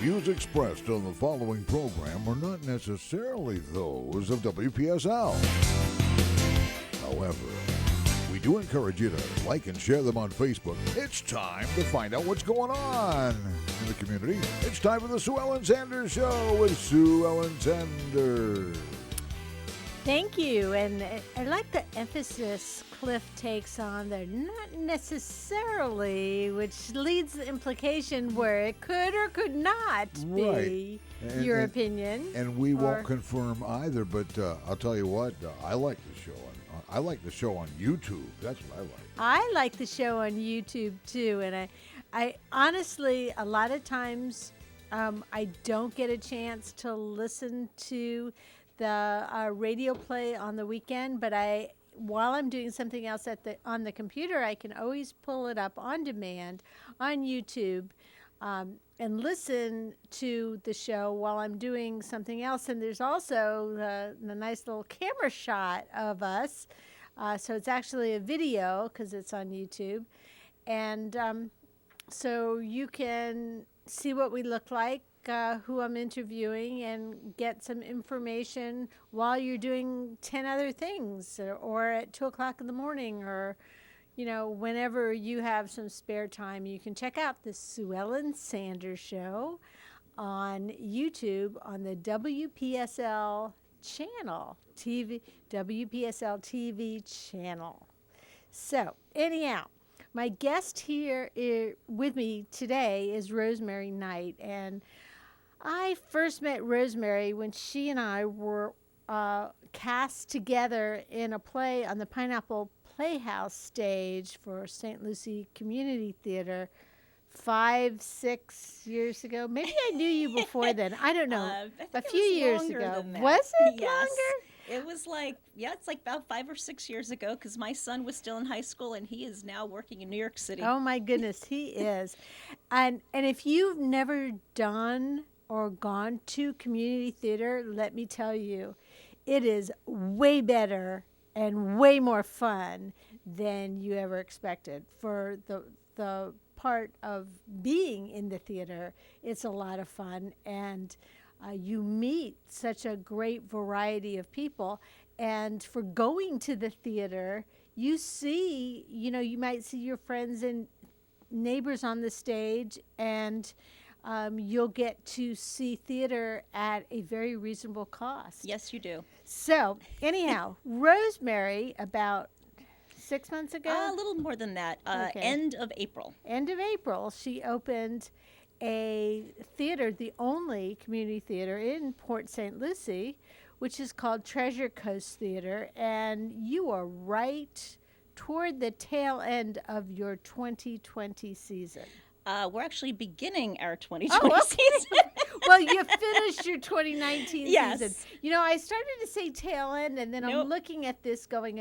views expressed on the following program are not necessarily those of WPSL. However, we do encourage you to like and share them on Facebook. It's time to find out what's going on in the community. It's time for the Sue Ellen Sanders Show with Sue Ellen Sanders. Thank you, and I like the emphasis Cliff takes on there. Not necessarily, which leads the implication where it could or could not be your opinion. And we won't confirm either, but I'll tell you what, I like the show. I like the show on YouTube. That's what I like. I like the show on YouTube, too, and I honestly, a lot of times, I don't get a chance to listen to the radio play on the weekend, but while I'm doing something else on the computer, I can always pull it up on demand on YouTube and listen to the show while I'm doing something else. And there's also the nice little camera shot of us. So it's actually a video because it's on YouTube. And so you can see what we look like, who I'm interviewing, and get some information while you're doing 10 other things or at 2 o'clock in the morning, or, whenever you have some spare time. You can check out the Sue Ellen Sanders Show on YouTube on the WPSL channel, WPSL TV channel. So, anyhow, my guest here with me today is Rosemary Knight, and I first met Rosemary when she and I were cast together in a play on the Pineapple Playhouse stage for St. Lucie Community Theater 5-6 years ago. Maybe I knew you before then. I don't know. A few years ago. Was it longer? It was it's like about 5 or 6 years ago, because my son was still in high school and he is now working in New York City. Oh my goodness, he is. And if you've never done or gone to community theater, let me tell you, it is way better and way more fun than you ever expected. For the part of being in the theater, it's a lot of fun, and you meet such a great variety of people. And for going to the theater, you see, you might see your friends and neighbors on the stage, and you'll get to see theater at a very reasonable cost. Yes, you do. So, anyhow, Rosemary, about 6 months ago? A little more than that. Okay. End of April. End of April, she opened a theater, the only community theater in Port St. Lucie, which is called Treasure Coast Theater, and you are right toward the tail end of your 2020 season. We're actually beginning our 2020 season. Well, you finished your 2019 season. Yes. I started to say tail end, and then I'm looking at this going,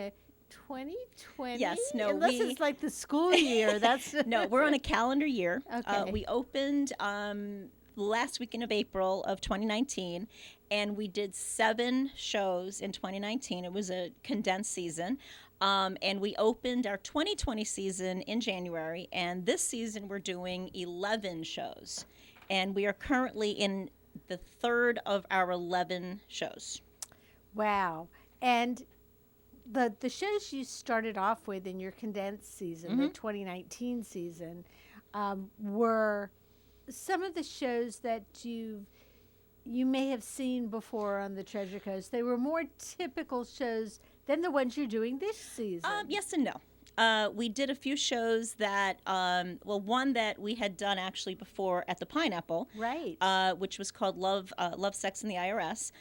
2020? Yes, no. Unless it's like the school year. That's No, we're on a calendar year. Okay. We opened last weekend of April of 2019, and we did 7 shows in 2019. It was a condensed season. And we opened our 2020 season in January, and this season we're doing 11 shows. And we are currently in the 3rd of our 11 shows. Wow. And the shows you started off with in your condensed season, the 2019 season, were some of the shows that you may have seen before on the Treasure Coast. They were more typical shows than the ones you're doing this season. Yes and no. We did a few shows that, one that we had done actually before at the Pineapple, right? Which was called Love, Sex, and the IRS.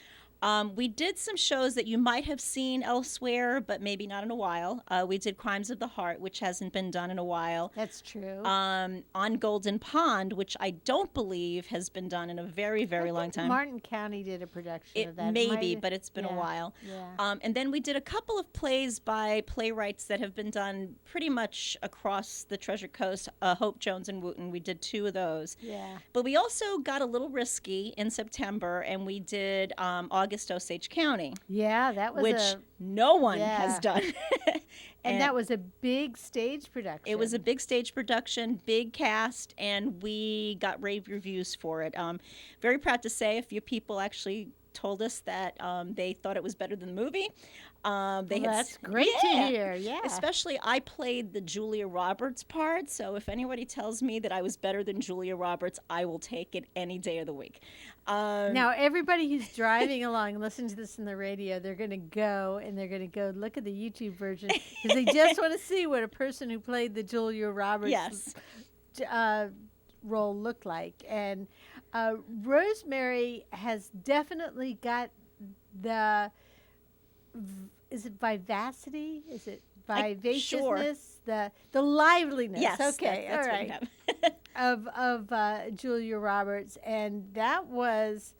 We did some shows that you might have seen elsewhere, but maybe not in a while. We did Crimes of the Heart, which hasn't been done in a while. That's true. On Golden Pond, which I don't believe has been done in a very, very long time. Martin County did a production of that. Maybe, but it's been a while. Yeah. And then we did a couple of plays by playwrights that have been done pretty much across the Treasure Coast. Hope Jones and Wooten, we did 2 of those. Yeah. But we also got a little risky in September, and we did August August Osage County, Yeah, that was which no one has yeah. done. and that was a big stage production. It was a big stage production, big cast, and we got rave reviews for it. Very proud to say a few people actually told us that they thought it was better than the movie. That's great to hear. Yeah. Especially I played the Julia Roberts part, so if anybody tells me that I was better than Julia Roberts, I will take it any day of the week. Now, everybody who's driving along and listening to this in the radio, they're going to go look at the YouTube version because they just want to see what a person who played the Julia Roberts role looked like. And Rosemary has definitely got the, is it vivacity? Is it vivaciousness? Sure. The liveliness. Yes. Okay. That's all right. of Julia Roberts, and that was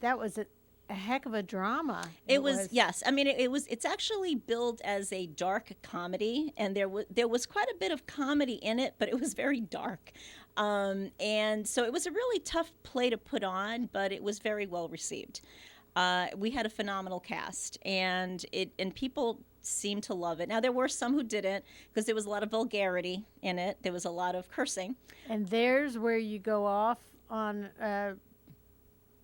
a heck of a drama. It was yes. I mean, it's actually billed as a dark comedy, and there was quite a bit of comedy in it, but it was very dark. And so it was a really tough play to put on, but it was very well received. We had a phenomenal cast, and people seemed to love it. Now, there were some who didn't because there was a lot of vulgarity in it. There was a lot of cursing. And there's where you go off on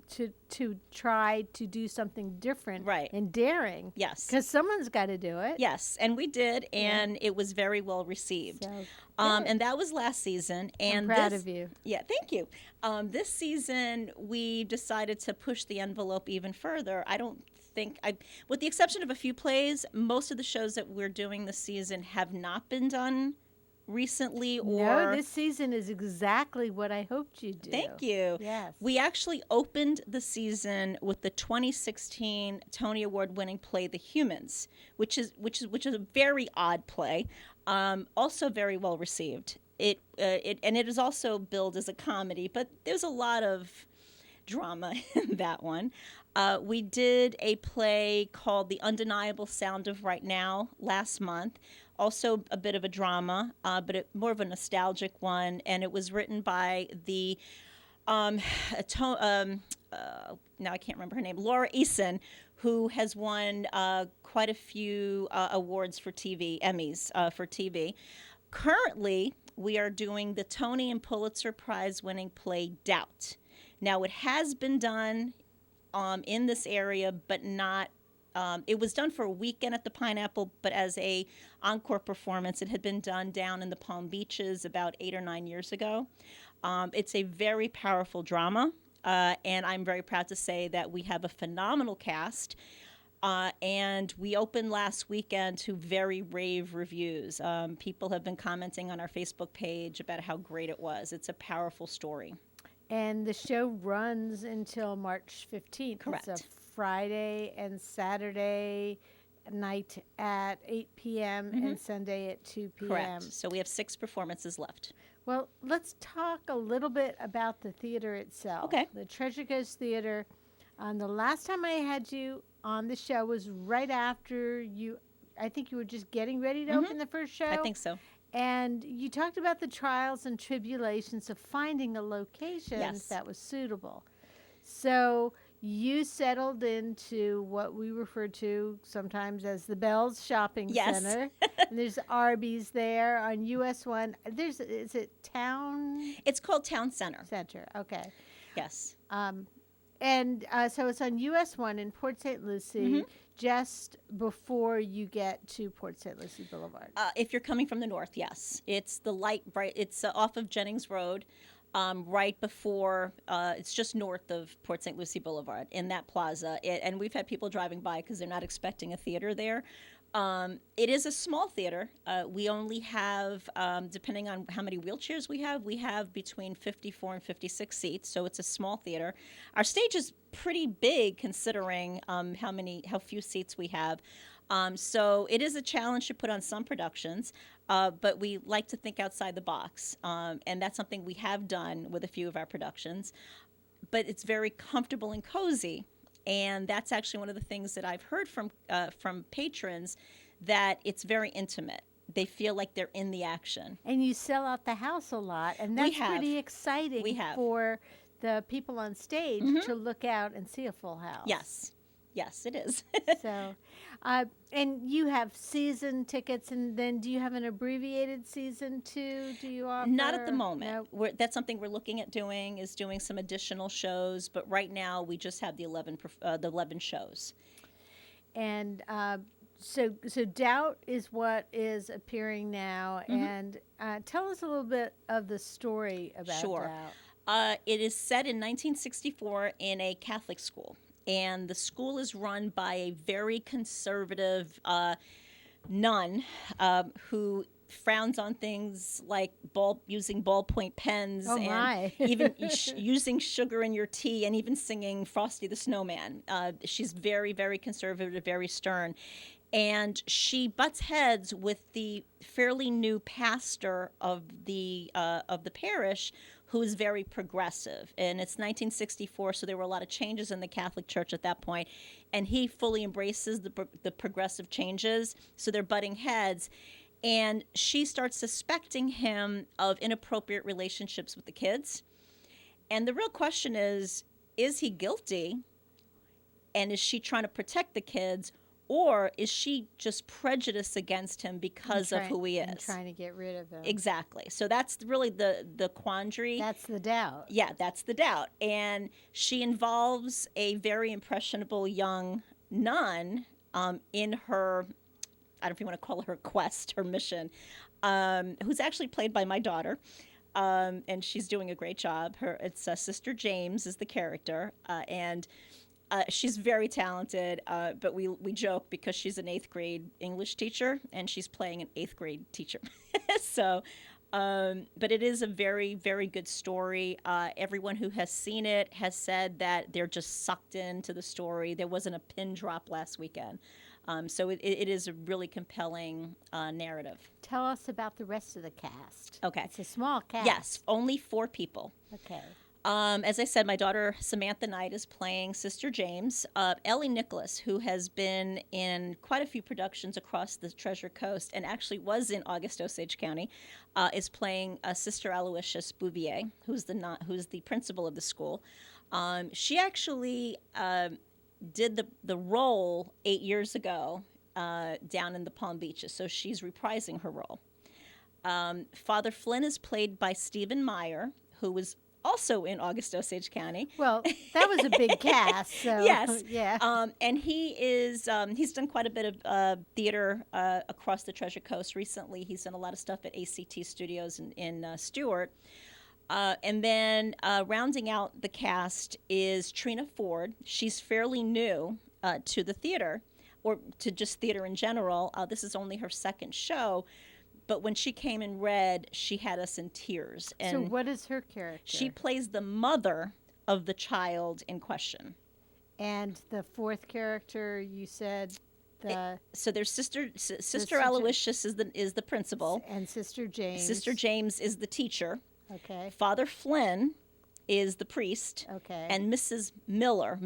to try to do something different, Right. and daring. Yes. Because someone's got to do it. Yes, and we did, and it was very well received. So, And that was last season. And I'm proud of you. Yeah, thank you. This season, we decided to push the envelope even further. With the exception of a few plays, most of the shows that we're doing this season have not been done recently. No, this season is exactly what I hoped you'd do. Thank you. Yes. We actually opened the season with the 2016 Tony Award-winning play The Humans, which is a very odd play, also very well received. It is also billed as a comedy, but there's a lot of drama in that one. We did a play called The Undeniable Sound of Right Now last month. Also a bit of a drama, but more of a nostalgic one. And it was written by the, now I can't remember her name, Laura Eason, who has won quite a few awards for TV, Emmys for TV. Currently, we are doing the Tony and Pulitzer Prize winning play Doubt. Now, it has been done in this area, but not, it was done for a weekend at the Pineapple, but as a encore performance. It had been done down in the Palm Beaches about 8 or 9 years ago. It's a very powerful drama, and I'm very proud to say that we have a phenomenal cast. And we opened last weekend to very rave reviews. People have been commenting on our Facebook page about how great it was. It's a powerful story. And the show runs until March 15th. Correct. It's a Friday and Saturday night at 8 p.m. and Sunday at 2 p.m. Correct. So we have 6 performances left. Well, let's talk a little bit about the theater itself. Okay. The Treasure Coast Theater. The last time I had you on the show was right after I think you were just getting ready to open the first show. I think so. And you talked about the trials and tribulations of finding a location Yes. that was suitable. So you settled into what we refer to sometimes as the Bells Shopping Yes. Center. And there's Arby's there on US 1. Is it Town It's called Town Center. Center? Okay. Yes. And so it's on US 1 in Port St. Lucie, just before you get to Port St. Lucie Boulevard. If you're coming from the north, yes. It's the light, right? It's off of Jennings Road, right before, it's just north of Port St. Lucie Boulevard in that plaza. And we've had people driving by because they're not expecting a theater there. It is a small theater. We only have, depending on how many wheelchairs we have between 54 and 56 seats, so it's a small theater. Our stage is pretty big considering how few seats we have. So it is a challenge to put on some productions, but we like to think outside the box, and that's something we have done with a few of our productions. But it's very comfortable and cozy. And that's actually one of the things that I've heard from patrons, that it's very intimate. They feel like they're in the action. And you sell out the house a lot, and that's pretty exciting for the people on stage to look out and see a full house. Yes. Yes, it is. So, and you have season tickets, and then do you have an abbreviated season too? Do you offer? Not at the moment. No? That's something we're looking at doing, is doing some additional shows. But right now, we just have the 11 shows. And so Doubt is what is appearing now. And tell us a little bit of the story about Sure. Doubt. It is set in 1964 in a Catholic school. And the school is run by a very conservative nun who frowns on things like using ballpoint pens Oh, and my. even using sugar in your tea and even singing Frosty the Snowman. She's very, very conservative, very stern. And she butts heads with the fairly new pastor of the parish, who is very progressive. And it's 1964, so there were a lot of changes in the Catholic Church at that point. And he fully embraces the progressive changes, so they're butting heads. And she starts suspecting him of inappropriate relationships with the kids. And the real question is he guilty? And is she trying to protect the kids? Or is she just prejudiced against him because of who he is? And trying to get rid of him. Exactly. So that's really the quandary. That's the doubt. Yeah, that's the doubt. And she involves a very impressionable young nun in her, I don't know if you want to call her quest, her mission, who's actually played by my daughter. And she's doing a great job. It's Sister James is the character. And she's very talented, but we joke because she's an 8th grade English teacher and she's playing an 8th grade teacher. So, but it is a very, very good story. Everyone who has seen it has said that they're just sucked into the story. There wasn't a pin drop last weekend. So it is a really compelling narrative. Tell us about the rest of the cast. Okay. It's a small cast. Yes, only 4 people. Okay. As I said, my daughter Samantha Knight is playing Sister James. Ellie Nicholas, who has been in quite a few productions across the Treasure Coast and actually was in August Osage County, is playing Sister Aloysius Bouvier, who's the principal of the school. She actually did the role 8 years ago down in the Palm Beaches, so she's reprising her role. Father Flynn is played by Stephen Meyer, who was also in August Osage County. Well, that was a big cast. So, yes. Yeah. And he's done quite a bit of theater across the Treasure Coast recently. He's done a lot of stuff at ACT Studios in Stewart. And then rounding out the cast is Trina Ford. She's fairly new to the theater, or to just theater in general. This is only her 2nd show. But when she came and read, she had us in tears. And so what is her character? she plays the mother of the child in question. And the 4th character, you said So there's Sister Aloysius is the principal. And Sister James. Sister James is the teacher. Okay. Father Flynn is the priest. Okay. And Mrs. Muller,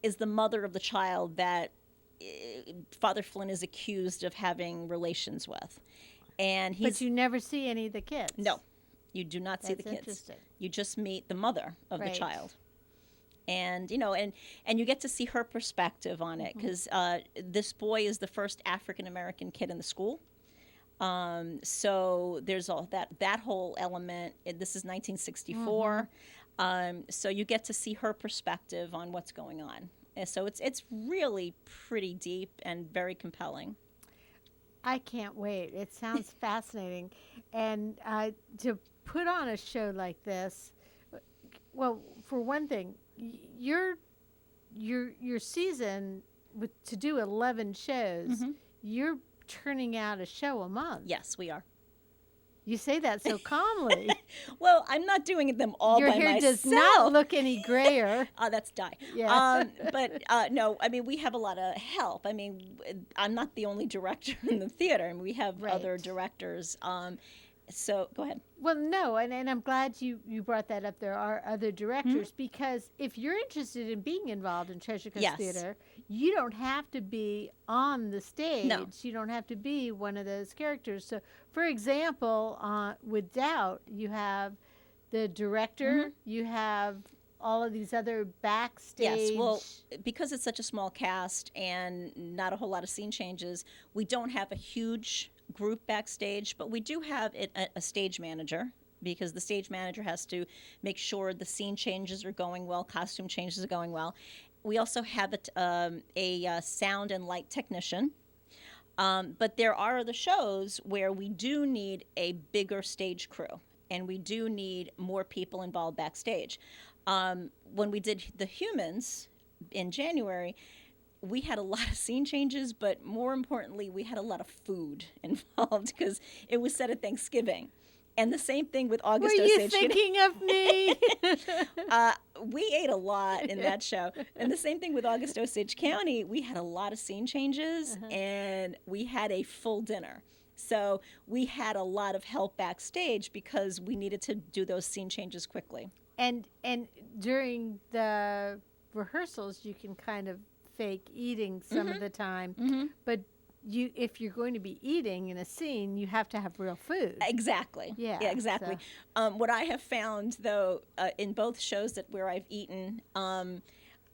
is the mother of the child that Father Flynn is accused of having relations with. And but you never see any of the kids. No, you do not see the That's kids. interesting. You just meet the mother of the Right. child. And, and you get to see her perspective on it, because this boy is the first African-American kid in the school. So there's all that whole element. This is 1964. So you get to see her perspective on what's going on. And so it's really pretty deep and very compelling. I can't wait. It sounds fascinating. And to put on a show like this, well, for one thing, your season to do 11 shows, you're turning out a show a month. Yes, we are. You say that so calmly. Well, I'm not doing them all Your by hair myself. does not look any grayer. That's dye. Yeah. But no, I mean, we have a lot of help. I mean, I'm not the only director in the theater. I mean, we have other directors. So go ahead. Well, no, and I'm glad you brought that up. There are other directors, because if you're interested in being involved in Treasure Coast Theater, you don't have to be on the stage. No. You don't have to be one of those characters. So, for example, with Doubt, you have the director, you have all of these other backstage. Yes, well, because it's such a small cast and not a whole lot of scene changes, we don't have a huge group backstage, but we do have a stage manager, because the stage manager has to make sure the scene changes are going well, costume changes are going well. We also have a sound and light technician. But there are the shows where we do need a bigger stage crew, and we do need more people involved backstage. When we did The Humans in January, we had a lot of scene changes, but more importantly, we had a lot of food involved because it was set at Thanksgiving. And the same thing with August Were you Osage. thinking of me? We ate a lot in that show. And the same thing with August Osage County. We had a lot of scene changes, and we had a full dinner. So we had a lot of help backstage because we needed to do those scene changes quickly. And during the rehearsals, you can kind of fake eating some of the time. But if you're going to be eating in a scene, you have to have real food. Exactly. Yeah, exactly. So. What I have found, though, in both shows where I've eaten,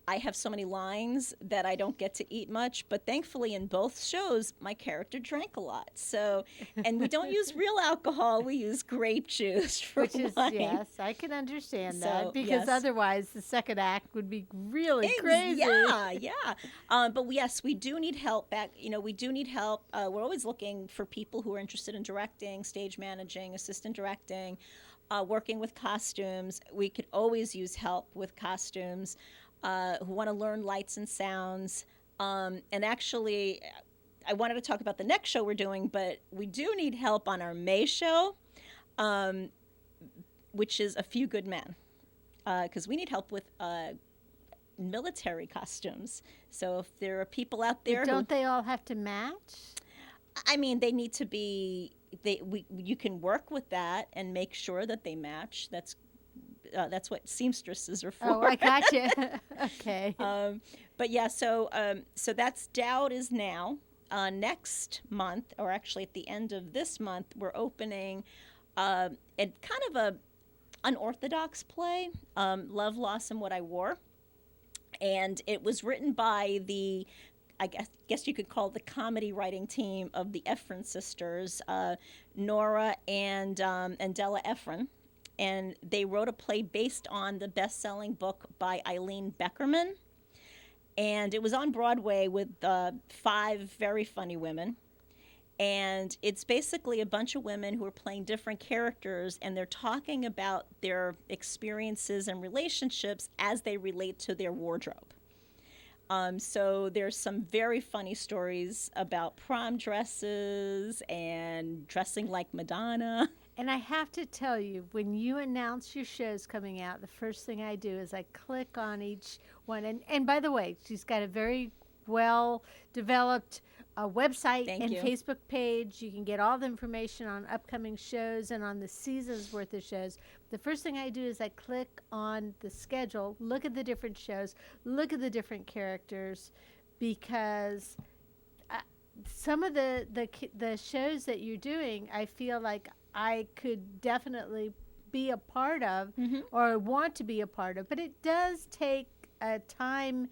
I have so many lines that I don't get to eat much. But thankfully, in both shows, my character drank a lot. So, and we don't use real alcohol; we use grape juice for wine. Yes, I can understand that because otherwise the second act would be really crazy. Yeah. But yes, we do need help back. We do need help. We're always looking for people who are interested in directing, stage managing, assistant directing, working with costumes. We could always use help with costumes. Who want to learn lights and sounds. And actually, I wanted to talk about the next show we're doing, but we do need help on our May show, which is A Few Good Men, because we need help with military costumes. So if there are people out there, don't they all have to match? I mean, they need to be. You can work with that and make sure that they match. That's what seamstresses are for. Oh, I gotcha. Okay. But yeah, so that's Dowd is now. Next month, or actually at the end of this month, we're opening a kind of a unorthodox play, Love, Loss, and What I Wore. And it was written by I guess you could call the comedy writing team of the Ephron sisters, Nora and Della Ephron. And they wrote a play based on the best-selling book by Eileen Beckerman. And it was on Broadway with 5 very funny women. And it's basically a bunch of women who are playing different characters, and they're talking about their experiences and relationships as they relate to their wardrobe. So there's some very funny stories about prom dresses and dressing like Madonna. And I have to tell you, when you announce your shows coming out, the first thing I do is I click on each one. And by the way, she's got a very well-developed website and Facebook page. You can get all the information on upcoming shows and on the season's worth of shows. The first thing I do is I click on the schedule, look at the different shows, look at the different characters, because some of the shows that you're doing, I feel like I could definitely be a part of or want to be a part of. But it does take a time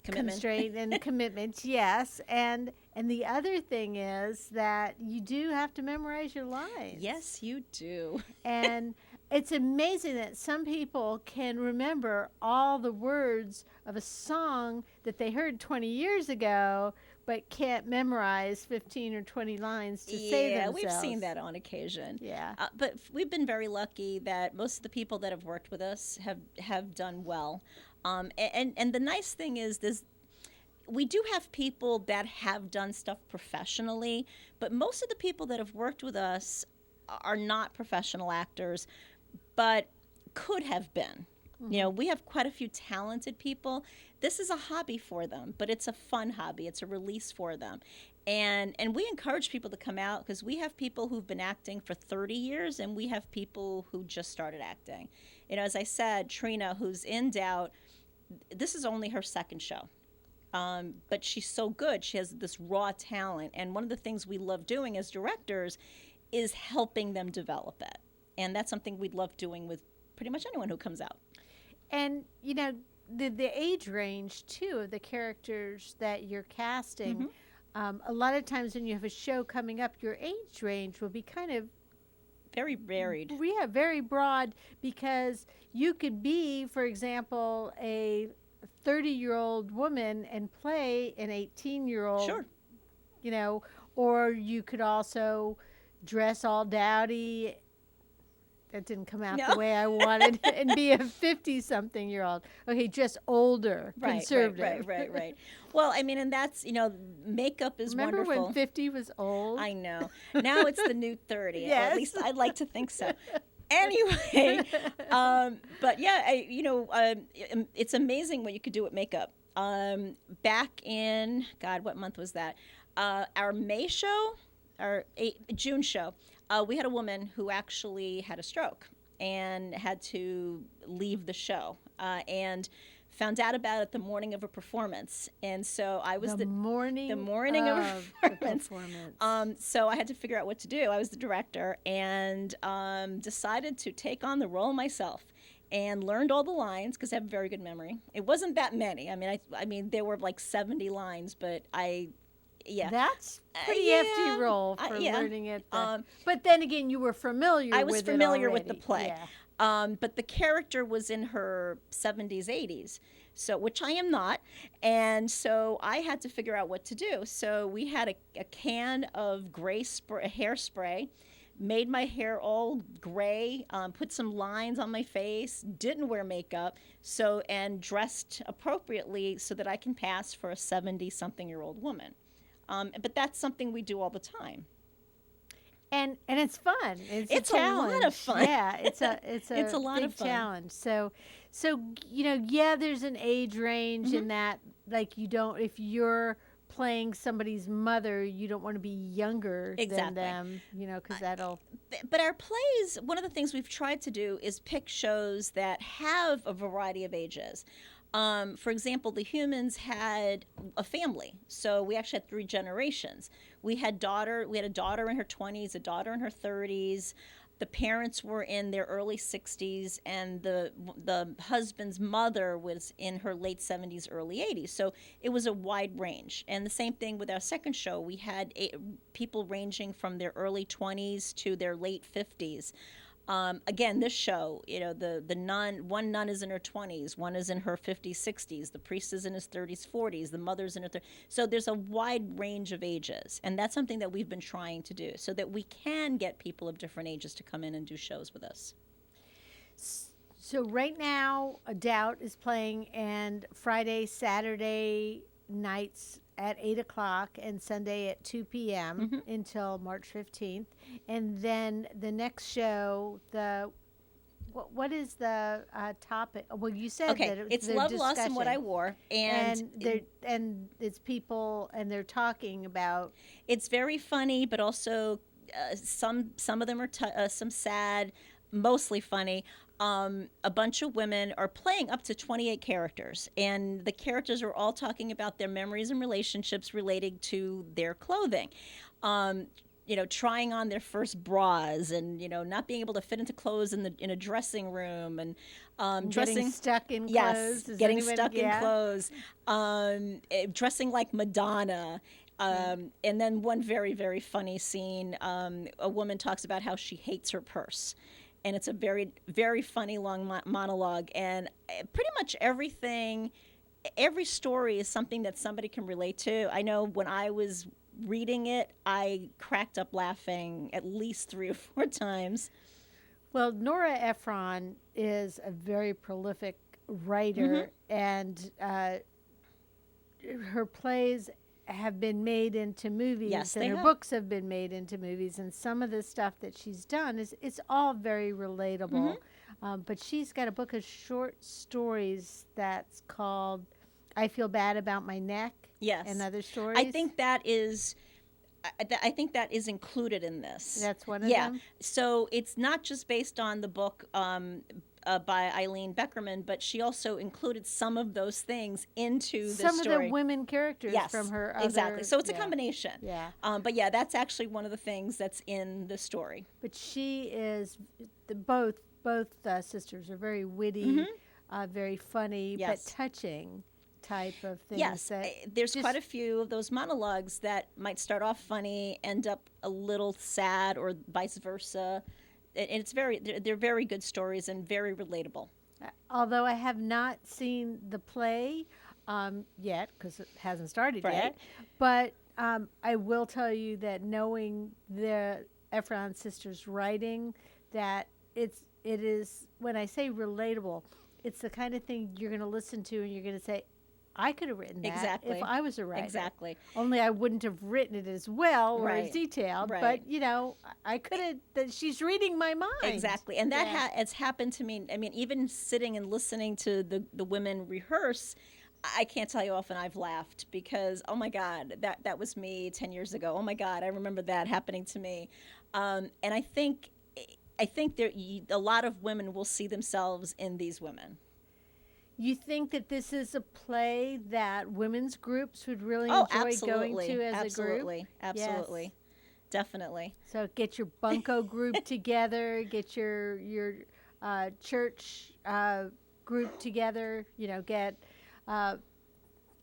constraint and commitment, yes. And the other thing is that you do have to memorize your lines. Yes, you do. And it's amazing that some people can remember all the words of a song that they heard 20 years ago, but can't memorize 15 or 20 lines to say themselves. Yeah, we've seen that on occasion. Yeah. But we've been very lucky that most of the people that have worked with us have done well. And the nice thing is we do have people that have done stuff professionally, but most of the people that have worked with us are not professional actors, but could have been. We have quite a few talented people. This is a hobby for them, but it's a fun hobby. It's a release for them. And we encourage people to come out, because we have people who've been acting for 30 years, and we have people who just started acting. As I said, Trina, who's in Doubt, this is only her second show. But she's so good. She has this raw talent. And one of the things we love doing as directors is helping them develop it. And that's something we love doing with pretty much anyone who comes out. And, you know, the age range, too, of the characters that you're casting, a lot of times when you have a show coming up, your age range will be kind of very varied. Yeah, very broad, because you could be, for example, a 30-year-old woman and play an 18-year-old, Sure. you know, or you could also dress all dowdy. That didn't come out the way I wanted, and be a 50-something-year-old. Okay, just older, conservative. Right. Well, I mean, and that's, you know, makeup is Remember wonderful. when 50 was old? I know. Now it's the new 30. Yes. Or at least I'd like to think so. Anyway, but yeah, it's amazing what you could do with makeup. Back in, God, what month was that? Our May show, our June show, we had a woman who actually had a stroke and had to leave the show, and found out about it the morning of a performance. And so I was the morning of a performance. So I had to figure out what to do. I was the director, and decided to take on the role myself, and learned all the lines because I have a very good memory. It wasn't that many. I mean, there were like 70 lines, but that's pretty hefty role for learning it. But then again, you were familiar. I was familiar with the already. play. Yeah. But the character was in her 70s, 80s, so which I am not, and so I had to figure out what to do. So we had a can of gray hairspray, made my hair all gray, put some lines on my face, didn't wear makeup, and dressed appropriately so that I can pass for a 70-something-year-old woman. But that's something we do all the time. And it's fun. It's a challenge. Lot of fun. Yeah, it's a lot big of fun. challenge. So you know, there's an age range in that, like, you don't, if you're playing somebody's mother, you don't want to be younger than them, you know, because that'll. But our plays, one of the things we've tried to do is pick shows that have a variety of ages. For example, the Humans had a family, so we actually had 3 generations. We had a daughter in her 20s, a daughter in her 30s. The parents were in their early 60s, and the husband's mother was in her late 70s, early 80s. So it was a wide range. And the same thing with our second show. We had people ranging from their early 20s to their late 50s. Again, this show, you know, one nun is in her 20s, one is in her 50s, 60s, the priest is in his 30s, 40s, the mother's in her 30s. So there's a wide range of ages, and that's something that we've been trying to do so that we can get people of different ages to come in and do shows with us. So right now, A Doubt is playing, and Friday, Saturday nights at 8 o'clock and Sunday at 2 p.m. Until March 15th. And then the next show, what is the topic? Well, you said that it's Love, Loss, and What I Wore. And it's people, and they're talking about. It's very funny, but also some of them are some sad, mostly funny. A bunch of women are playing up to 28 characters, and the characters are all talking about their memories and relationships relating to their clothing. You know, trying on their first bras, and, you know, not being able to fit into clothes in a dressing room, and getting stuck in clothes. Yes, getting stuck in clothes. Dressing like Madonna. And then one very, very funny scene, a woman talks about how she hates her purse. And it's a very, very funny long monologue. And pretty much every story is something that somebody can relate to. I know when I was reading it, I cracked up laughing at least 3 or 4 times. Well, Nora Ephron is a very prolific writer, and her plays have been made into movies, yes, and her books have been made into movies, and some of the stuff that she's done it's all very relatable. But she's got a book of short stories that's called I Feel Bad About My Neck. Yes. And other stories. I think that is included in this. That's one of them? So it's not just based on the book by Eileen Beckerman, but she also included some of those things into the story. Some of the women characters from her other... Exactly. So it's a combination. Yeah. But that's actually one of the things that's in the story. But she is both both sisters are very witty, very funny, Yes. but touching type of things. Yes, that there's just- quite a few of those monologues that might start off funny, end up a little sad, or vice versa. And it's they're very good stories and very relatable. Although I have not seen the play yet, because it hasn't started Right. yet, but I will tell you that knowing the Ephron sisters' writing, that it is, when I say relatable, it's the kind of thing you're going to listen to and you're going to say, I could have written that Exactly. if I was a writer. Exactly. Only I wouldn't have written it as well or Right. as detailed. Right. But, you know, I could have, that she's reading my mind. Exactly, and that Yeah. it's happened to me. I mean, even sitting and listening to the women rehearse, I can't tell you how often I've laughed because, oh my God, that was me 10 years ago. Oh my God, I remember that happening to me. And I think there a lot of women will see themselves in these women. You think that this is a play that women's groups would really Oh, enjoy absolutely, going to as absolutely, a group? absolutely, Yes. definitely. So get your bunco group together, get your church group together, you know, get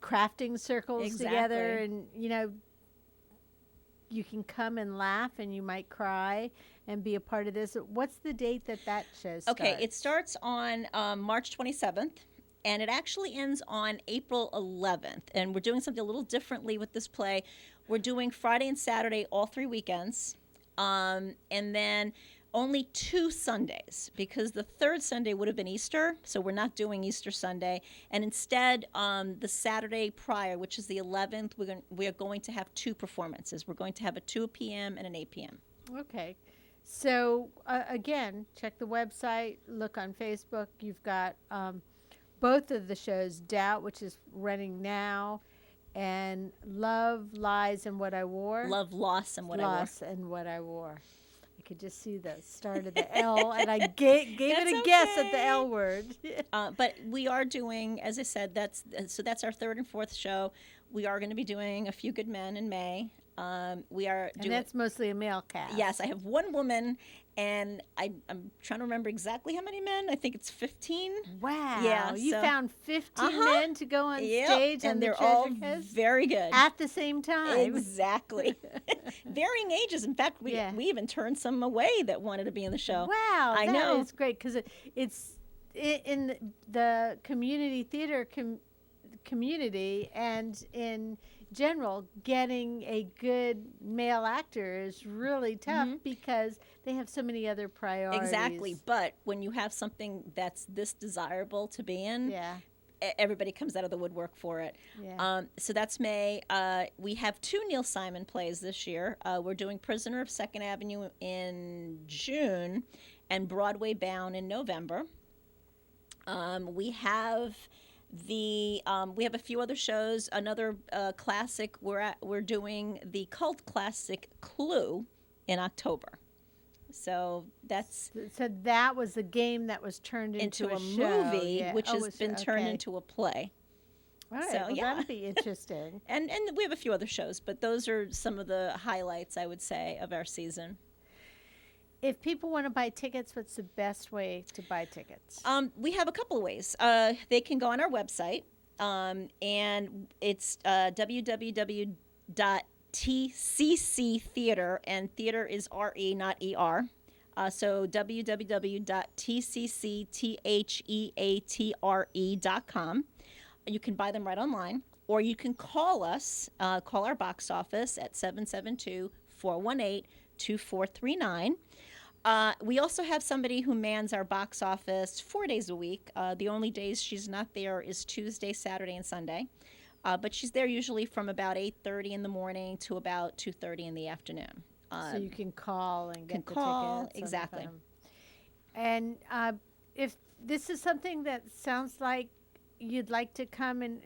crafting circles together, Exactly. and, you know, you can come and laugh and you might cry and be a part of this. What's the date that show starts? Okay, it starts on March 27th, and it actually ends on April 11th. And we're doing something a little differently with this play. We're doing Friday and Saturday, all 3 weekends, and then only 2 Sundays, because the third Sunday would have been Easter, so we're not doing Easter Sunday. And instead, the Saturday prior, which is the 11th, we are going to have 2 performances. We're going to have a 2 p.m. and an 8 p.m. Okay. So, again, check the website, look on Facebook. You've got both of the shows, Doubt, which is running now, and Love, Lies, and What I Wore. Love, Loss, and What I Wore. Loss and What I Wore. I could just see the start of the L, and I gave it That's a guess at the okay. L word. But we are doing, as I said, that's our 3rd and 4th show. We are going to be doing A Few Good Men in May. We are And doing. that's mostly a male cast. Yes, I have 1 woman, and I'm trying to remember exactly how many men. I think it's 15. Wow. Yeah, You so- found 15 Uh-huh. men to go on Yep, stage on and the they're all Treasure Coast very good. at the same time. Exactly. Varying ages. In fact, we Yeah. even turned some away that wanted to be in the show. Wow, I that know. is great because it's in the community theater community and in general, getting a good male actor is really tough because they have so many other priorities. Exactly. But when you have something that's this desirable to be in, Yeah. everybody comes out of the woodwork for it. Yeah. So that's May. We have 2 Neil Simon plays this year. We're doing Prisoner of 2nd Avenue in June and Broadway Bound in November. We have a few other shows. Another classic. We're doing the cult classic Clue in October. So that's So that was a game that was turned into a show. movie, Yeah. which Oh, has been turned okay. into a play. All right, so, well, yeah. that'll be interesting. And we have a few other shows, but those are some of the highlights, I would say, of our season. If people want to buy tickets, what's the best way to buy tickets? We have a couple of ways. They can go on our website, and it's www.tcctheater, and theater is R-E, not E-R. So www.tcctheatre.com. You can buy them right online, or you can call us, call our box office at 772-418-2439. We also have somebody who mans our box office 4 days a week. The only days she's not there is Tuesday, Saturday, and Sunday. But she's there usually from about 8:30 in the morning to about 2:30 in the afternoon. So you can call and get the call, tickets. exactly. And if this is something that sounds like you'd like to come and,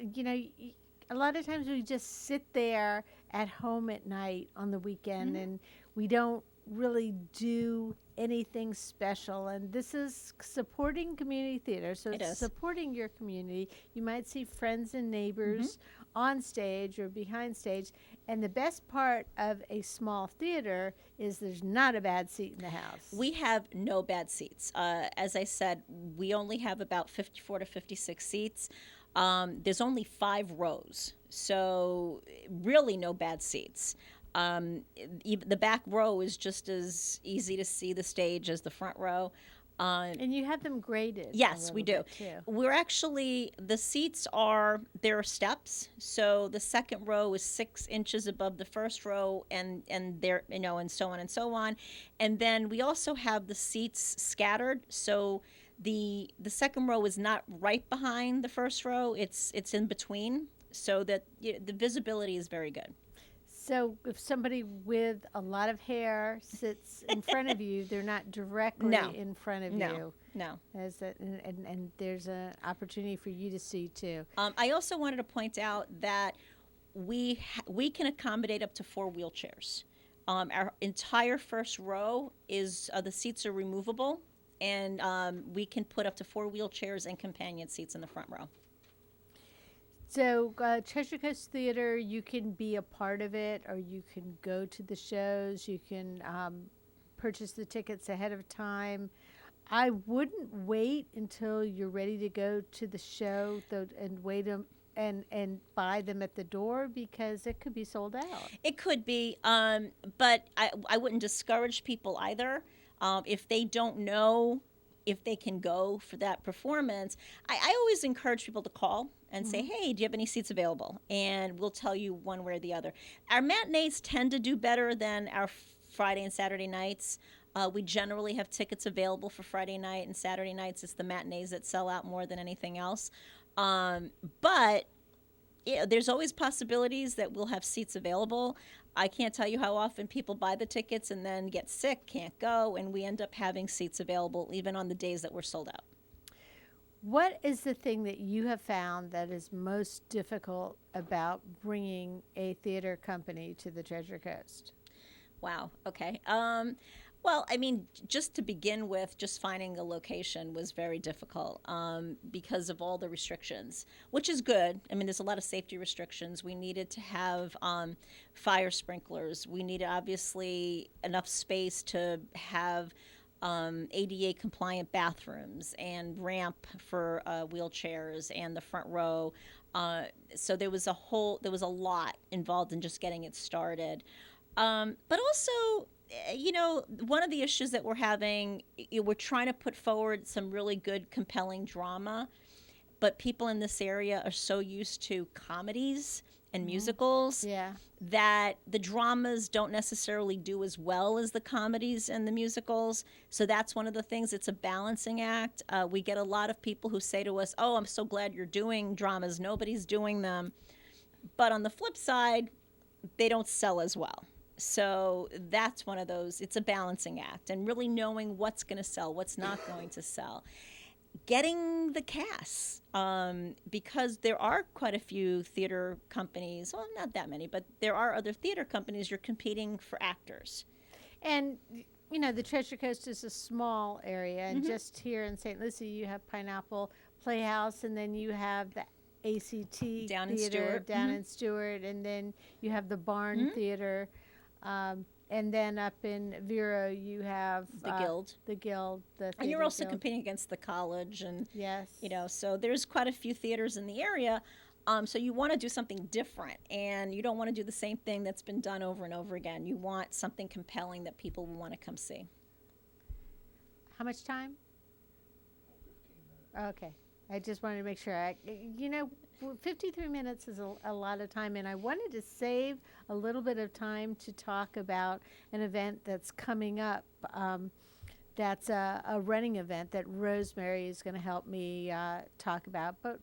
a lot of times we just sit there at home at night on the weekend and we don't really do anything special. And this is supporting community theater. So It it's is. supporting your community. You might see friends and neighbors on stage or behind stage. And the best part of a small theater is there's not a bad seat in the house. We have no bad seats. As I said, we only have about 54 to 56 seats. There's only 5 rows, so really no bad seats. The back row is just as easy to see the stage as the front row. And you have them graded. Yes, we do. We're actually, the seats are, there are steps. So the second row is 6 inches above the first row, and there, and so on and so on. And then we also have the seats scattered. So the second row is not right behind the first row. It's in between, so that the visibility is very good. So if somebody with a lot of hair sits in front of you, they're not directly in front of you. No. And there's an opportunity for you to see too. I also wanted to point out that we can accommodate up to 4 wheelchairs. Our entire first row is the seats are removable, and we can put up to 4 wheelchairs and companion seats in the front row. So Treasure Coast Theater, you can be a part of it, or you can go to the shows. You can purchase the tickets ahead of time. I wouldn't wait until you're ready to go to the show and wait and buy them at the door, because it could be sold out. It could be, but I wouldn't discourage people either. If they don't know if they can go for that performance, I always encourage people to call and say, hey, do you have any seats available? And we'll tell you one way or the other. Our matinees tend to do better than our Friday and Saturday nights. We generally have tickets available for Friday night and Saturday nights. It's the matinees that sell out more than anything else. But there's always possibilities that we'll have seats available. I can't tell you how often people buy the tickets and then get sick, can't go, and we end up having seats available even on the days that we're sold out. What is the thing that you have found that is most difficult about bringing a theater company to the Treasure Coast? Wow. Okay. Well, I mean, just to begin with, just finding a location was very difficult because of all the restrictions, which is good. I mean, there's a lot of safety restrictions. We needed to have fire sprinklers. We needed, obviously, enough space to have ADA compliant bathrooms and ramp for wheelchairs and the front row. So there was a lot involved in just getting it started. But also, one of the issues that we're having, we're trying to put forward some really good, compelling drama, but people in this area are so used to comedies and musicals that the dramas don't necessarily do as well as the comedies and the musicals. So that's one of the things. It's a balancing act. We get a lot of people who say to us, oh, I'm so glad you're doing dramas. Nobody's doing them. But on the flip side, they don't sell as well. So that's one of those. It's a balancing act, and really knowing what's going to sell, what's not going to sell. Getting the cast, because there are quite a few theater companies, well, not that many, but there are other theater companies. You're competing for actors. And, the Treasure Coast is a small area, and just here in St. Lucie, you have Pineapple Playhouse, and then you have the ACT down Theater in Stewart. down in Stewart, and then you have the Barn Theater. And then up in Vero, you have the Guild. The Guild. And you're also competing against the college. And, yes. So there's quite a few theaters in the area. So you want to do something different, and you don't want to do the same thing that's been done over and over again. You want something compelling that people will want to come see. How much time? 15 minutes. Okay. I just wanted to make sure. 53 minutes is a lot of time, and I wanted to save a little bit of time to talk about an event that's coming up. That's a running event that Rosemary is going to help me talk about. But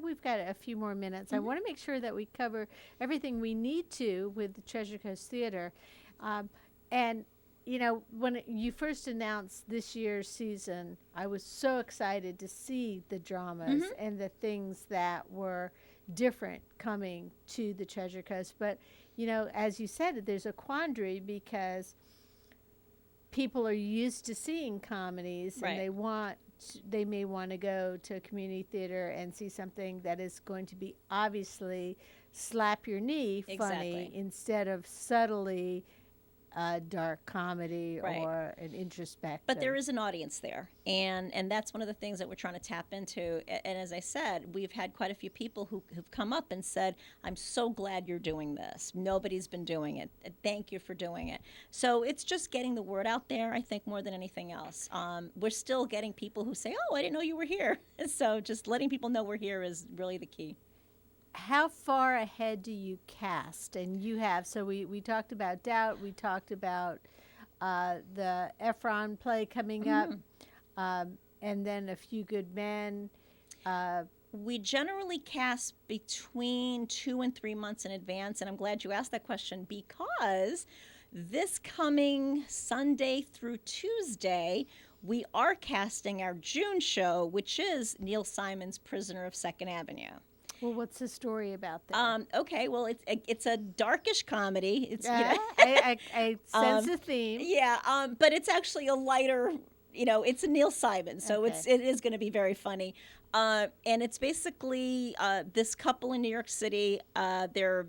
we've got a few more minutes. I want to make sure that we cover everything we need to with the Treasure Coast Theater. And when you first announced this year's season, I was so excited to see the dramas and the things that were different coming to the Treasure Coast. But, as you said, there's a quandary because people are used to seeing comedies, right, and they may want to go to a community theater and see something that is going to be obviously slap your knee funny Exactly. instead of subtly a dark comedy Right. or an introspective. But there is an audience there, and that's one of the things that we're trying to tap into. And as I said, we've had quite a few people who've come up and said, "I'm so glad you're doing this. Nobody's been doing it. Thank you for doing it." So it's just getting the word out there, I think, more than anything else. We're still getting people who say, "Oh, I didn't know you were here." So just letting people know we're here is really the key. How far ahead do you cast? And you have, so we talked about Doubt, we talked about the Efron play coming up, and then A Few Good Men. We generally cast between 2 and 3 months in advance, and I'm glad you asked that question because this coming Sunday through Tuesday, we are casting our June show, which is Neil Simon's Prisoner of Second Avenue. Well, what's the story about that? Okay, well, it's a darkish comedy. It's I sense a theme. yeah, but it's actually a lighter. It's a Neil Simon, so Okay. it is going to be very funny. And it's basically this couple in New York City. They're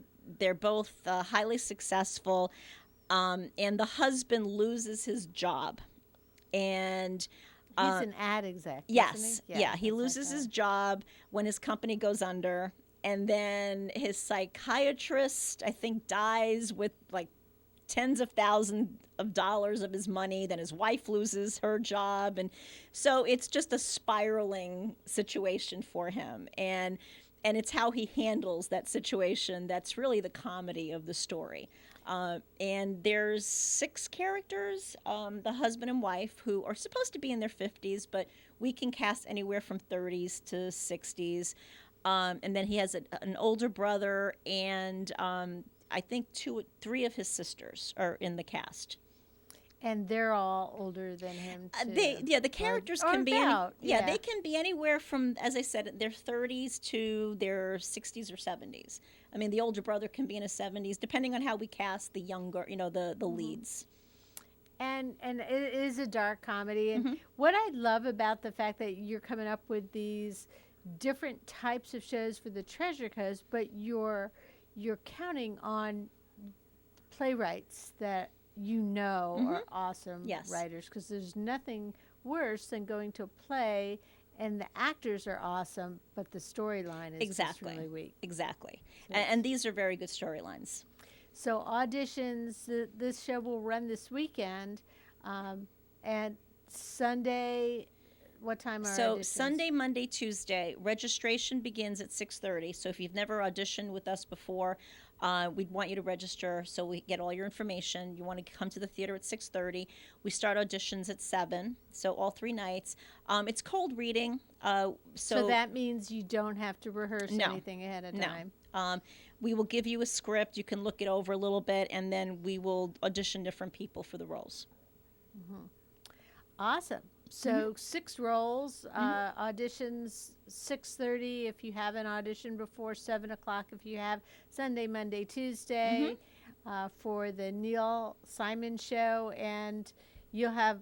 both highly successful, and the husband loses his job, and. He's an ad exec. Yes. Isn't he? Yeah. He that's loses like his job when his company goes under. And then his psychiatrist, I think, dies with like tens of thousands of dollars of his money. Then his wife loses her job. And so it's just a spiraling situation for him. And it's how he handles that situation that's really the comedy of the story. And there's 6 characters, the husband and wife, who are supposed to be in their 50s, but we can cast anywhere from 30s to 60s. And then he has an older brother, and I think 3 of his sisters are in the cast. And they're all older than him too. The characters Or can be about, they can be anywhere from, as I said, their 30s to their 60s or 70s. I mean, the older brother can be in his 70s, depending on how we cast the younger, the leads. And it is a dark comedy. And what I love about the fact that you're coming up with these different types of shows for the Treasure Coast, but you're counting on playwrights that are awesome Yes. writers, because there's nothing worse than going to a play and the actors are awesome, but the storyline is just really weak. Exactly. So And these are very good storylines. So auditions, this show will run this weekend, and Sunday. What time are So auditions? Sunday, Monday, Tuesday, registration begins at 6:30. So if you've never auditioned with us before, we'd want you to register so we get all your information. You want to come to the theater at 6:30. We start auditions at 7, so all 3 nights. It's cold reading. So that means you don't have to rehearse No. anything ahead of time. We will give you a script. You can look it over a little bit, and then we will audition different people for the roles. Awesome. So 6 roles, auditions 6:30 if you haven't auditioned before, 7 o'clock if you have, Sunday, Monday, Tuesday for the Neil Simon show, and you'll have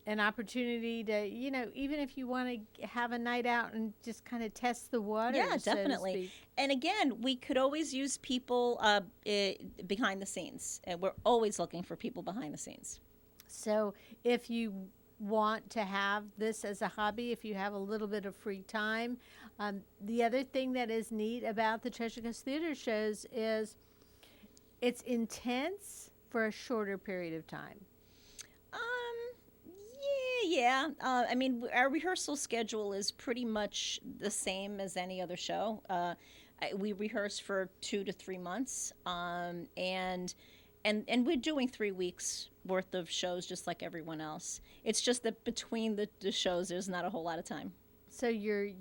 an opportunity to, even if you want to have a night out and just kind of test the water. Yeah, definitely. And again, we could always use people behind the scenes. We're always looking for people behind the scenes. So if you want to have this as a hobby, if you have a little bit of free time, the other thing that is neat about the Treasure Coast Theater shows is it's intense for a shorter period of time. Yeah. I mean, our rehearsal schedule is pretty much the same as any other show. We rehearse for 2 to 3 months, and we're doing 3 weeks worth of shows just like everyone else. It's just that between the shows, there's not a whole lot of time. So you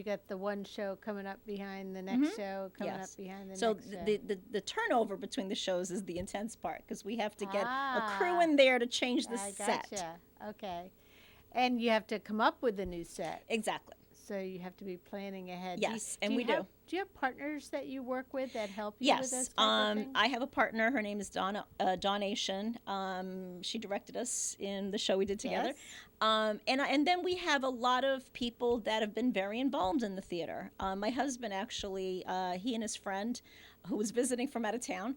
got the one show coming up behind the next show coming up behind the so next show. the turnover between the shows is the intense part, because we have to get a crew in there to change the I set. gotcha. Okay. And you have to come up with a new set. Exactly. So you have to be planning ahead. Yes, and we do. Do you have partners that you work with that help you with this Yes, type of thing? I have a partner. Her name is Donation. She directed us in the show we did together. Yes. And then we have a lot of people that have been very involved in the theater. My husband actually, he and his friend, who was visiting from out of town,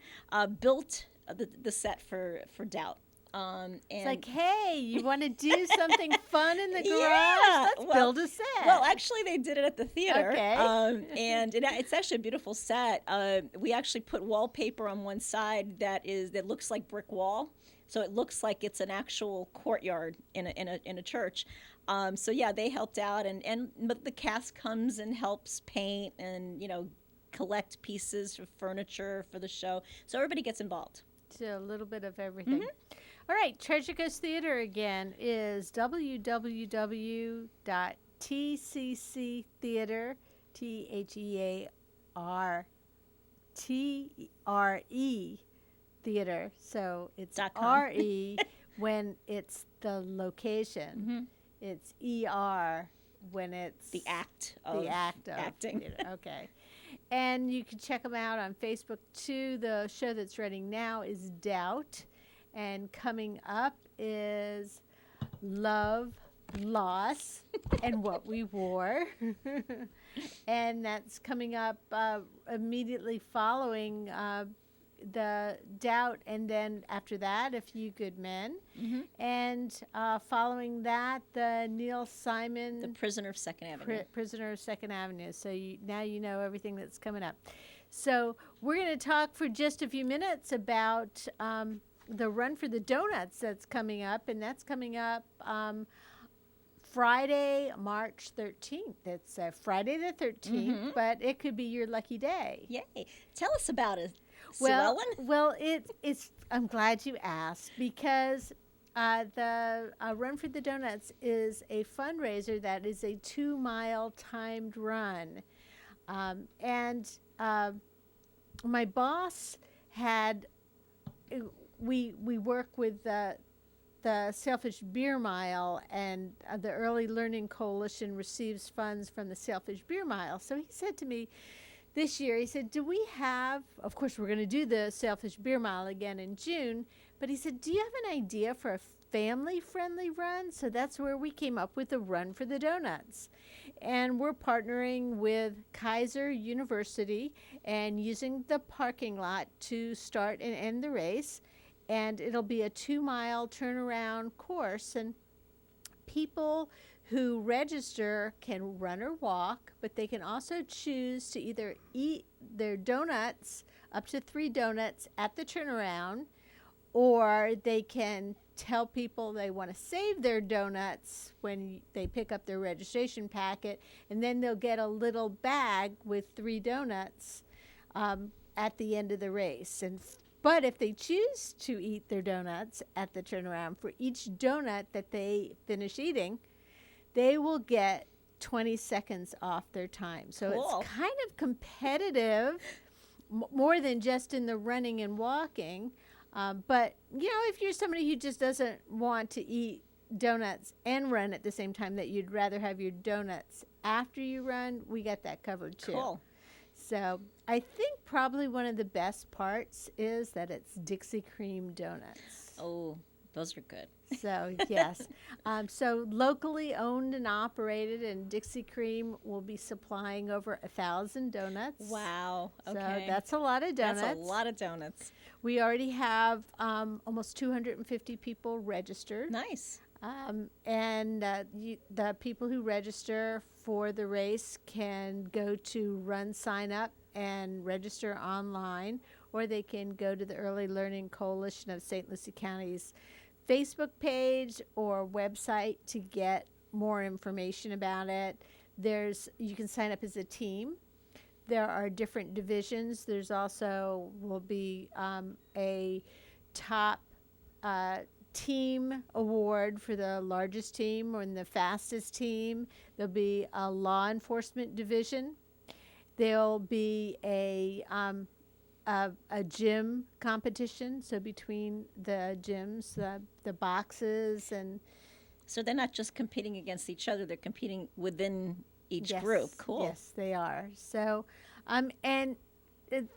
built the set for Doubt. It's like, hey, you want to do something fun in the garage? Yeah, Let's build a set. Well, actually, they did it at the theater. Okay. And it's actually a beautiful set. We actually put wallpaper on one side that looks like brick wall, so it looks like it's an actual courtyard in a church. So yeah, they helped out, but the cast comes and helps paint and collect pieces of furniture for the show. So everybody gets involved. So a little bit of everything. All right, Treasure Coast Theater again is www.tcctheater, TheaterTre theater. So it's RE when it's the location. It's ER when it's the act of acting. Theater. Okay. And you can check them out on Facebook too. The show that's running now is Doubt. And coming up is Love, Loss, and What We Wore. And that's coming up immediately following the Doubt, and then after that, A Few Good Men. And following that, the Neil Simon... The Prisoner of Second Avenue. Prisoner of Second Avenue. So now you know everything that's coming up. So we're going to talk for just a few minutes about... the Run for the Donuts that's coming up, and that's coming up Friday, March 13th. It's Friday the 13th, but it could be your lucky day. Yay. Tell us about it, Well, Sue Ellen. well, it's. I'm glad you asked because the Run for the Donuts is a fundraiser that is a 2-mile timed run, and my boss had. We work with the Sailfish Beer Mile, and the Early Learning Coalition receives funds from the Sailfish Beer Mile. So he said to me this year, he said, do we have, of course we're going to do the Sailfish Beer Mile again in June, but he said, do you have an idea for a family-friendly run? So that's where we came up with the Run for the Donuts. And we're partnering with Kaiser University and using the parking lot to start and end the race. And it'll be a 2-mile turnaround course. And people who register can run or walk, but they can also choose to either eat their donuts, up to 3 donuts, at the turnaround, or they can tell people they want to save their donuts when they pick up their registration packet, and then they'll get a little bag with 3 donuts at the end of the race. But if they choose to eat their donuts at the turnaround, for each donut that they finish eating, they will get 20 seconds off their time. So Cool. It's kind of competitive, more than just in the running and walking. But, if you're somebody who just doesn't want to eat donuts and run at the same time, that you'd rather have your donuts after you run, we got that covered too. Cool. So I think probably one of the best parts is that it's Dixie Cream donuts. Oh, those are good. So, yes. So locally owned and operated, and Dixie Cream will be supplying over 1,000 donuts. Wow. Okay. So that's a lot of donuts. That's a lot of donuts. We already have almost 250 people registered. Nice. And the people who register for the race can go to Run Sign Up and register online, or they can go to the Early Learning Coalition of St. Lucie County's Facebook page or website to get more information about it. You can sign up as a team. There are different divisions. There's also will be a top team award for the largest team or the fastest team. There'll be a law enforcement division. There'll be a gym competition, so between the gyms, the boxes, and So they're not just competing against each other; they're competing within each Yes, group. Cool. Yes, they are. So, and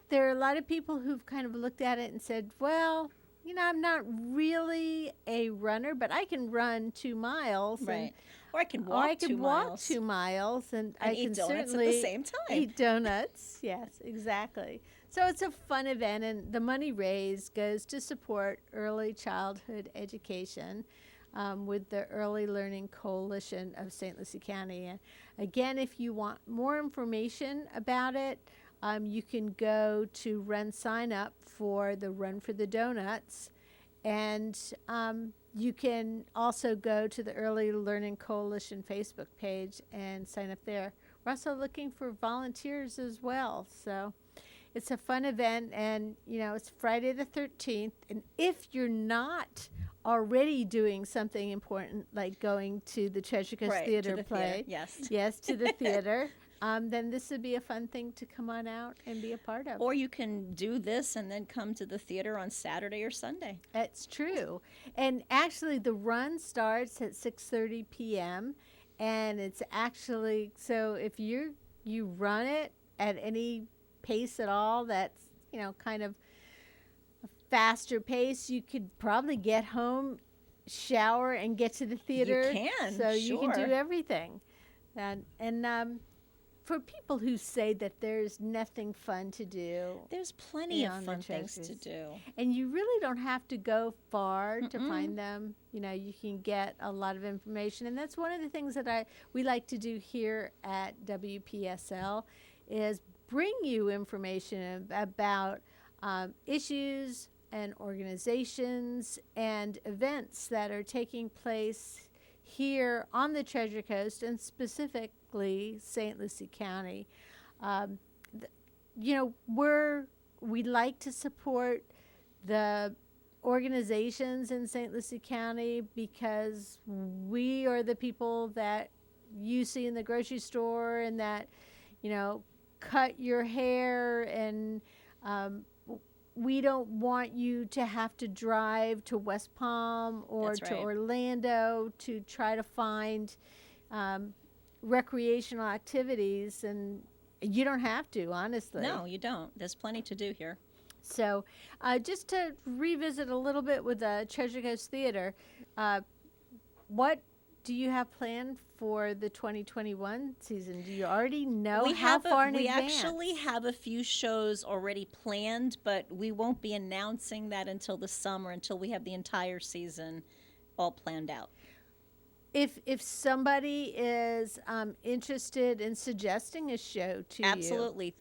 there are a lot of people who've kind of looked at it and said, well, I'm not really a runner, but I can run 2 miles. Right. Or I can Or I walk can 2 walk miles. 2 miles, and I eat can donuts at certainly the same time. eat donuts. Yes, exactly. So it's a fun event, and the money raised goes to support early childhood education with the Early Learning Coalition of St. Lucie County. And again, if you want more information about it, you can go to sign up for the Run for the Donuts, and you can also go to the Early Learning Coalition Facebook page and sign up there. We're also looking for volunteers as well. So it's a fun event, and it's Friday the 13th. And if you're not already doing something important like going to the Treasure Coast Theater play, yes, to the theater, then this would be a fun thing to come on out and be a part of. Or you can do this and then come to the theater on Saturday or Sunday. That's true. And actually, the run starts at 6:30 p.m. And it's actually, so if you run it at any pace at all, that's kind of a faster pace, you could probably get home, shower, and get to the theater. You can, so you can sure. do everything. And for people who say that there's nothing fun to do, there's plenty of beyond fun the things to treasures. do. And you really don't have to go far to find them. You can get a lot of information, and that's one of the things that we like to do here at WPSL is bring you information about issues and organizations and events that are taking place here on the Treasure Coast, and specifically St. Lucie County. We like to support the organizations in St. Lucie County because we are the people that you see in the grocery store and that, cut your hair, and we don't want you to have to drive to West Palm or That's to right. Orlando to try to find recreational activities, and you don't have to, honestly. No, you don't. There's plenty to do here. So just to revisit a little bit with the Treasure Coast Theater, what do you have planned for the 2021 season? Do you already know how far in advance? We actually have a few shows already planned, but we won't be announcing that until the summer, until we have the entire season all planned out. If somebody is interested in suggesting a show to Absolutely.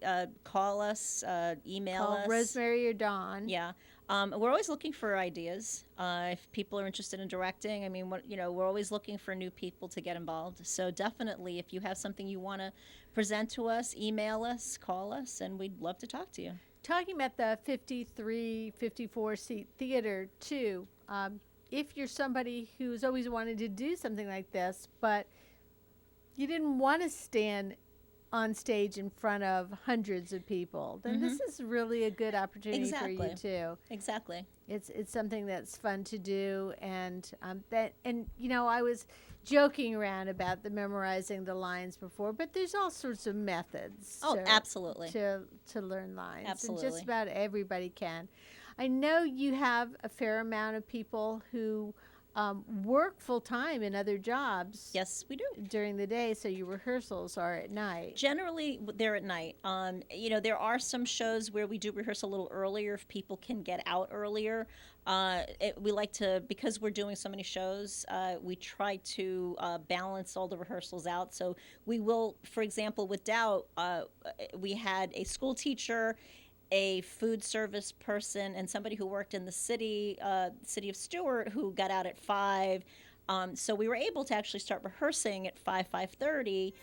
Call us, email call us. Rosemary or Dawn. Yeah. We're always looking for ideas. If people are interested in directing, we're always looking for new people to get involved. So definitely, if you have something you want to present to us, email us, call us, and we'd love to talk to you. Talking about the 53, 54-seat theater, too, if you're somebody who's always wanted to do something like this, but you didn't want to stand on stage in front of hundreds of people, then this is really a good opportunity for you too. Exactly. It's something that's fun to do, and I was joking around about the memorizing the lines before, but there's all sorts of methods. Oh, absolutely. To learn lines. Absolutely. And just about everybody can. I know you have a fair amount of people who work full-time in other jobs. Yes, we do. During the day, so your rehearsals are at night. Generally, they're at night. There are some shows where we do rehearse a little earlier if people can get out earlier. We like to, because we're doing so many shows, we try to balance all the rehearsals out. So we will, for example, with Doubt, we had a school teacher, a food service person, and somebody who worked in the city of Stewart who got out at 5. So we were able to actually start rehearsing at 5:30,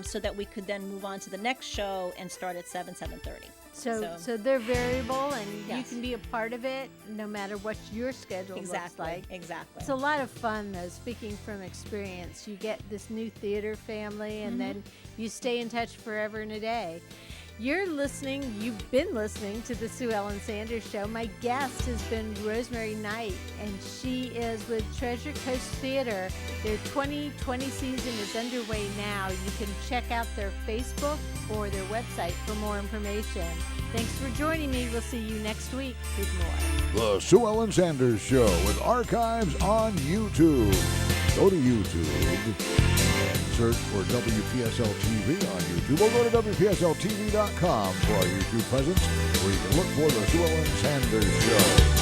so that we could then move on to the next show and start at 7:30. So they're variable, and you Yes. can be a part of it no matter what your schedule looks like. Exactly. It's a lot of fun, though. Speaking from experience, you get this new theater family, and then you stay in touch forever and a day. You've been listening to the Sue Ellen Sanders Show. My guest has been Rosemary Knight, and she is with Treasure Coast Theater. Their 2020 season is underway now. You can check out their Facebook or their website for more information. Thanks for joining me. We'll see you next week with more. The Sue Ellen Sanders Show with archives on YouTube. Go to YouTube and search for WPSL TV on YouTube, or go to WPSLTV.com for our YouTube presence, where you can look for the Sue Ellen Sanders Show.